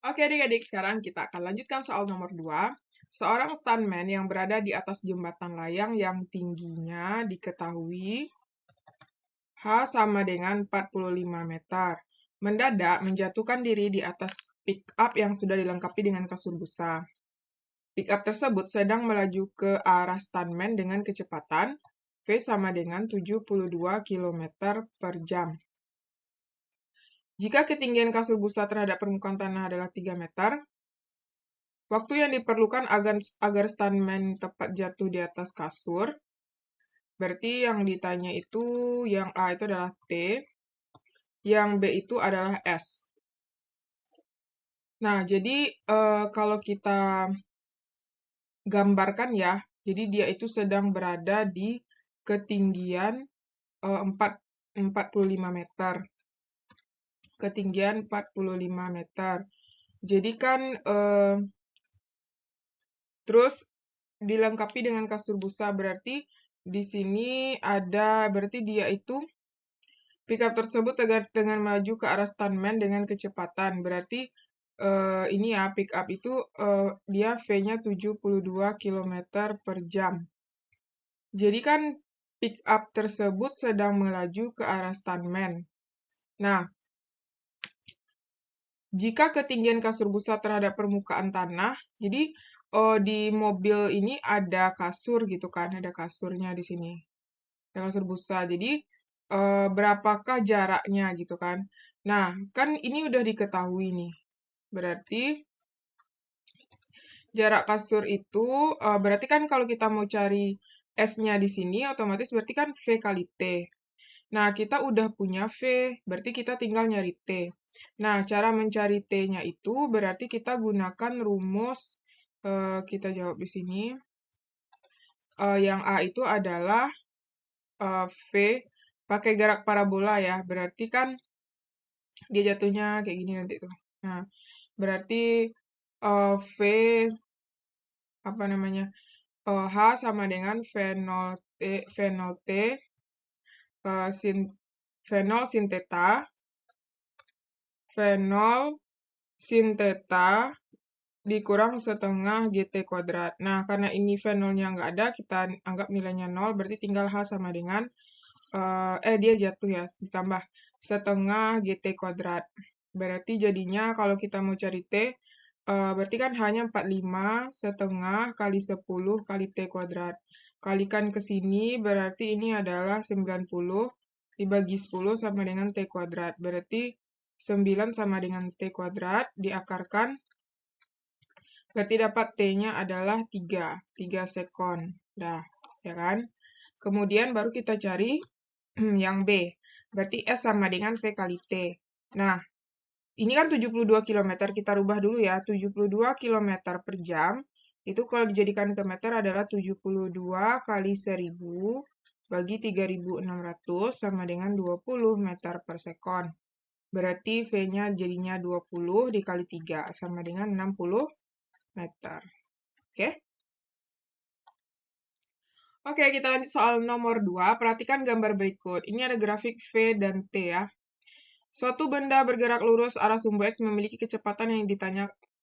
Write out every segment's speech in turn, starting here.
Oke adik-adik, sekarang kita akan lanjutkan soal nomor 2. Seorang stuntman yang berada di atas jembatan layang yang tingginya diketahui H sama dengan 45 meter. Mendadak menjatuhkan diri di atas pick-up yang sudah dilengkapi dengan kasur busa. Pick-up tersebut sedang melaju ke arah stuntman dengan kecepatan V sama dengan 72 km per jam. Jika ketinggian kasur busa terhadap permukaan tanah adalah 3 meter, waktu yang diperlukan agar stuntman tepat jatuh di atas kasur, berarti yang ditanya itu, yang A itu adalah T, yang B itu adalah S. Nah, jadi kalau kita gambarkan ya, jadi dia itu sedang berada di ketinggian 45 meter. Ketinggian 45 meter. Jadi kan terus dilengkapi dengan kasur busa, berarti di sini ada, berarti dia itu pickup tersebut dengan melaju ke arah stuntman dengan kecepatan. Berarti ini ya, pickup itu dia V-nya 72 km per jam. Jadi kan pickup tersebut sedang melaju ke arah stuntman. Nah, jika ketinggian kasur busa terhadap permukaan tanah, jadi di mobil ini ada kasur gitu kan, ada kasurnya di sini. Ada kasur busa. Jadi berapakah jaraknya gitu kan. Nah, kan ini udah diketahui nih. Berarti jarak kasur itu, berarti kan kalau kita mau cari S-nya di sini, otomatis berarti kan V kali T. Nah, kita udah punya V, berarti kita tinggal nyari T. Nah, cara mencari T-nya itu berarti kita gunakan rumus, kita jawab di sini. Yang A itu adalah V pakai gerak parabola ya, berarti kan dia jatuhnya kayak gini nanti tuh. Nah, berarti V apa namanya? H sama dengan V0T V0 sin theta V0 sin theta dikurang setengah GT kuadrat. Nah, karena ini V0-nya nggak ada, kita anggap nilainya 0, berarti tinggal H sama dengan, dia jatuh ya, ditambah setengah GT kuadrat. Berarti jadinya kalau kita mau cari T, berarti kan hanya 45 setengah kali 10 kali T kuadrat. Kalikan ke sini, berarti ini adalah 90 dibagi 10 sama dengan T kuadrat. Berarti 9 sama dengan T kuadrat diakarkan, berarti dapat T-nya adalah 3 sekon. Dah, ya kan? Kemudian baru kita cari yang B. Berarti S sama dengan V kali T. Nah, ini kan 72 km, kita rubah dulu ya. 72 km per jam, itu kalau dijadikan ke meter adalah 72 kali 1000 bagi 3600 sama dengan 20 meter per sekon. Berarti V-nya jadinya 20 dikali 3 sama dengan 60 meter. Oke? Oke, kita lanjut soal nomor 2. Perhatikan gambar berikut. Ini ada grafik V dan T ya. Suatu benda bergerak lurus arah sumbu X memiliki kecepatan yang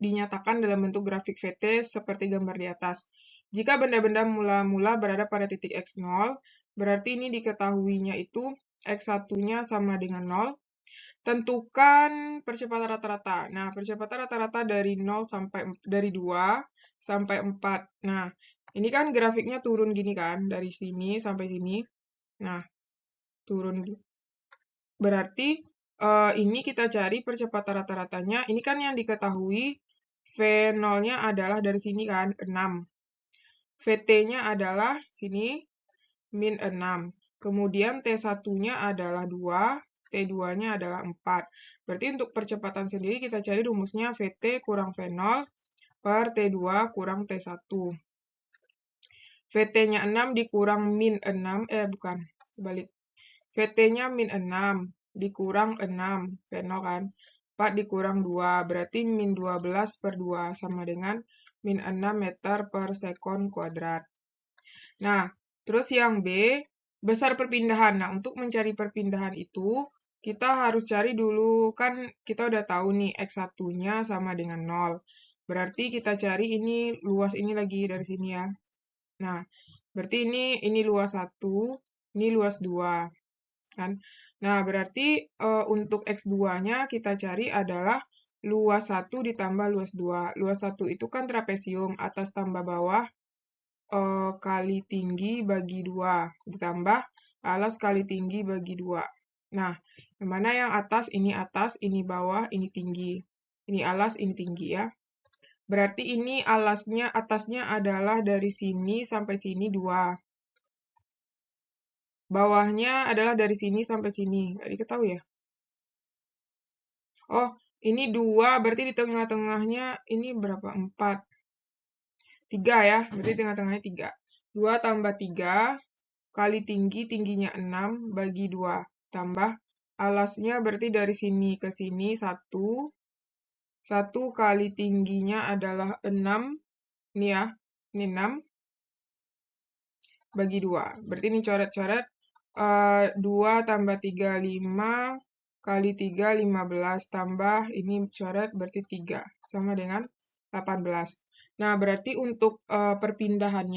dinyatakan dalam bentuk grafik VT seperti gambar di atas. Jika benda-benda mula-mula berada pada titik X0, berarti ini diketahuinya itu X1-nya sama dengan 0. Tentukan percepatan rata-rata. Nah, percepatan rata-rata dari 2 sampai 4. Nah, ini kan grafiknya turun gini kan, dari sini sampai sini. Nah, turun. Berarti ini kita cari percepatan rata-ratanya. Ini kan yang diketahui V0-nya adalah dari sini kan, 6. VT-nya adalah sini, min 6. Kemudian T1-nya adalah 2, T2-nya adalah 4. Berarti untuk percepatan sendiri kita cari rumusnya VT kurang V0 per T2 kurang T1. VT-nya 6 dikurang min 6, bukan, kebalik. VT-nya min 6 dikurang 6, V0 kan. 4 dikurang 2, berarti min 12 per 2 sama dengan min 6 meter per sekon kuadrat. Nah, terus yang B, besar perpindahan. Nah, untuk mencari perpindahan itu, kita harus cari dulu, kan kita udah tahu nih X1-nya sama dengan 0. Berarti kita cari ini luas ini lagi dari sini ya. Nah, berarti ini luas 1, ini luas 2. Kan? Nah, berarti untuk X2-nya kita cari adalah luas 1 ditambah luas 2. Luas 1 itu kan trapesium, atas tambah bawah kali tinggi bagi 2, ditambah alas kali tinggi bagi 2. Nah, yang mana yang atas, ini bawah, ini tinggi. Ini alas, ini tinggi ya. Berarti ini alasnya, atasnya adalah dari sini sampai sini 2. Bawahnya adalah dari sini sampai sini. Nggak diketahui ya? Oh, ini 2, berarti di tengah-tengahnya ini berapa? 4. 3 ya, berarti tengah-tengahnya 3. 2 tambah 3, kali tingginya 6, bagi 2. Tambah alasnya berarti dari sini ke sini 1. 1 kali tingginya adalah 6. Ini ya, ini 6. Bagi 2. Berarti ini coret-coret. 2 tambah 3, 5. Kali 3, 15. Tambah ini coret berarti 3. Sama dengan 18. Nah, berarti untuk perpindahan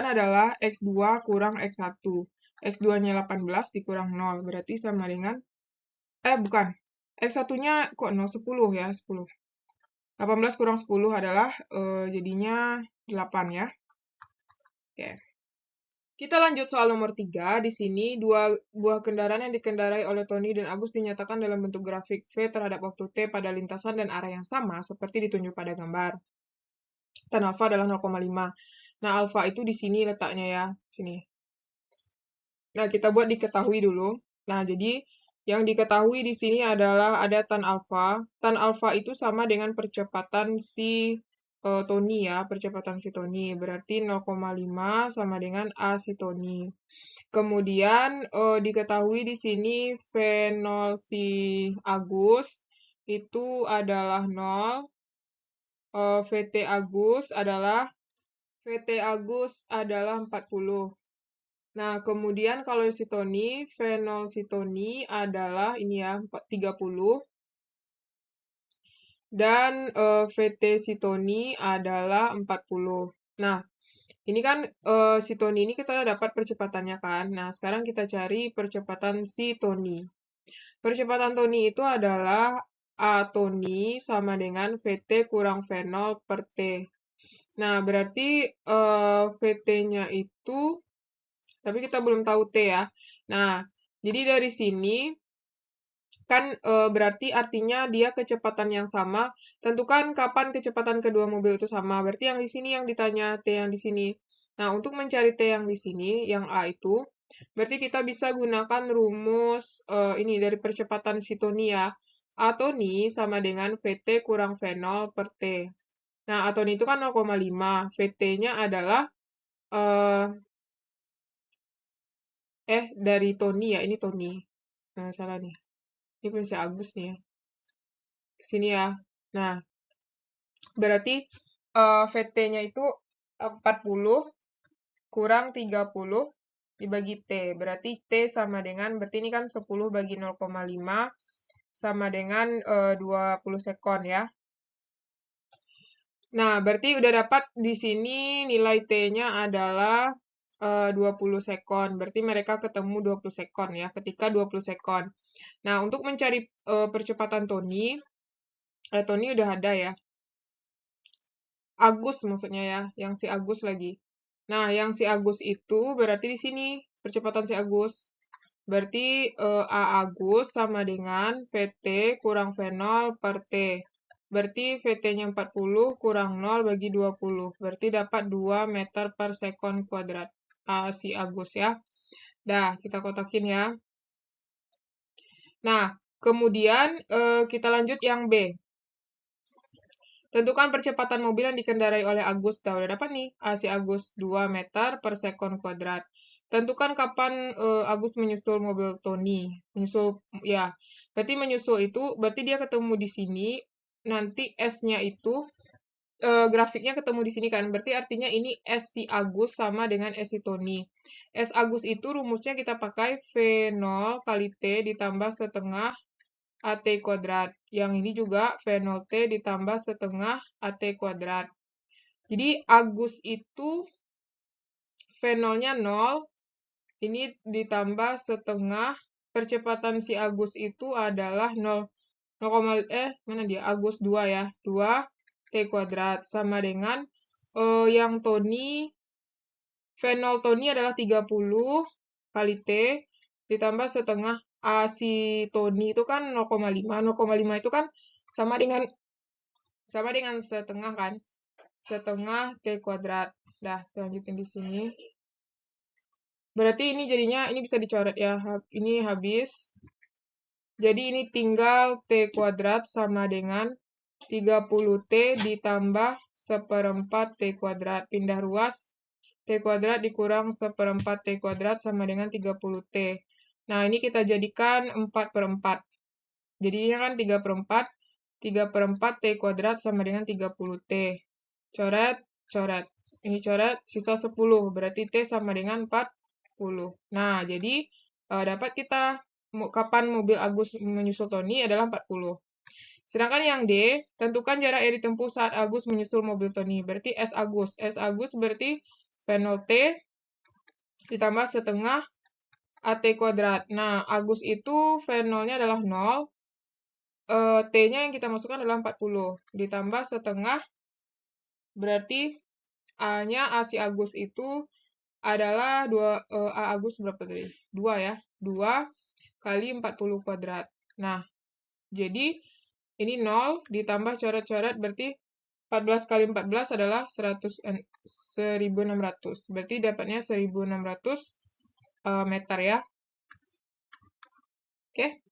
adalah X2 kurang X1. X2-nya 18 dikurang 0. Berarti sama dengan, bukan. X1-nya kok 0? 10 ya, 10. 18 kurang 10 adalah jadinya 8 ya. Oke. Kita lanjut soal nomor 3. Di sini, 2 buah kendaraan yang dikendarai oleh Tony dan Agus dinyatakan dalam bentuk grafik V terhadap waktu T pada lintasan dan arah yang sama, seperti ditunjuk pada gambar. Tan alfa adalah 0,5. Nah, alfa itu di sini letaknya ya, sini. Nah, kita buat diketahui dulu. Nah, jadi yang diketahui di sini adalah ada tan alfa. Tan alfa itu sama dengan percepatan si Tony ya, percepatan si Tony. Berarti 0,5 sama dengan A si Tony. Kemudian diketahui di sini V0 si Agus itu adalah 0. VT Agus adalah 40. Nah, kemudian kalau si Tony, V0 si Tony adalah ini ya, 30. Dan VT si Tony adalah 40. Nah, ini kan si Tony ini kita udah dapat percepatannya kan. Nah, sekarang kita cari percepatan si Tony. Percepatan Tony itu adalah A Tony sama dengan VT kurang V0 per T. Nah, berarti VT-nya itu, tapi kita belum tahu T ya. Nah, jadi dari sini, kan berarti artinya dia kecepatan yang sama. Tentukan kapan kecepatan kedua mobil itu sama. Berarti yang di sini yang ditanya, T yang di sini. Nah, untuk mencari T yang di sini, yang A itu, berarti kita bisa gunakan rumus ini dari percepatan si Tony ya. A Tony sama dengan VT kurang V0 per T. Nah, A Tony itu kan 0,5. VT-nya adalah dari Tony ya, ini Tony. Nah, salah nih. Ini punya si Agus nih ya. Sini ya. Nah, berarti VT-nya itu 40 kurang 30 dibagi T. Berarti T sama dengan, berarti ini kan 10 bagi 0,5 sama dengan 20 sekon ya. Nah, berarti udah dapat di sini nilai T-nya adalah 20 sekon. Berarti mereka ketemu 20 sekon ya, ketika 20 sekon. Nah, untuk mencari percepatan Tony, Tony udah ada ya. Agus maksudnya ya, yang si Agus lagi. Nah, yang si Agus itu berarti di sini percepatan si Agus. Berarti A Agus sama dengan VT kurang V0 per T. Berarti VT-nya 40 kurang 0 bagi 20. Berarti dapat 2 meter per sekon kuadrat. A si Agus ya. Dah, kita kotakin ya. Nah, kemudian kita lanjut yang B. Tentukan percepatan mobil yang dikendarai oleh Agus. Dah, udah dapat nih. A si Agus 2 meter per sekon kuadrat. Tentukan kapan Agus menyusul mobil Tony. Menyusul, ya. Berarti menyusul itu, berarti dia ketemu di sini. Nanti S-nya itu grafiknya ketemu di sini kan. Berarti artinya ini S si Agus sama dengan S si Tony. S Agus itu rumusnya kita pakai V0 kali T ditambah setengah AT kuadrat. Yang ini juga V0 T ditambah setengah AT kuadrat. Jadi Agus itu V0-nya 0, ini ditambah setengah, percepatan si Agus itu adalah 0, mana dia? Agus 2 ya, 2 T kuadrat sama dengan yang Tony, V0 Tony adalah 30 kali T ditambah setengah A si Tony itu kan 0,5. 0,5 itu kan sama dengan setengah kan? Setengah T kuadrat. Dah, kita lanjutin di sini. Berarti ini jadinya, ini bisa dicoret ya. Ini habis. Jadi ini tinggal T kuadrat sama dengan 30T ditambah seperempat T kuadrat. Pindah ruas. T kuadrat dikurang seperempat T kuadrat sama dengan 30T. Nah, ini kita jadikan 4/4. Jadinya kan 3/4. 3/4 T kuadrat sama dengan 30T. Coret, coret. Ini coret, sisa 10. Berarti T sama dengan 40. Nah, jadi dapat kita kapan mobil Agus menyusul Tony adalah 40. Sedangkan yang D, tentukan jarak yang ditempuh saat Agus menyusul mobil Tony. Berarti S Agus. S Agus berarti V0 T ditambah setengah AT kuadrat. Nah, Agus itu V0-nya adalah 0. T-nya yang kita masukkan adalah 40. Ditambah setengah, berarti A-nya A si Agus itu adalah 2, A Agus berapa tadi? 2 ya. 2 kali 40 kuadrat. Nah, jadi ini 0 ditambah coret-coret berarti 14 kali 14 adalah 1600. Berarti dapatnya 1600 meter ya. Oke.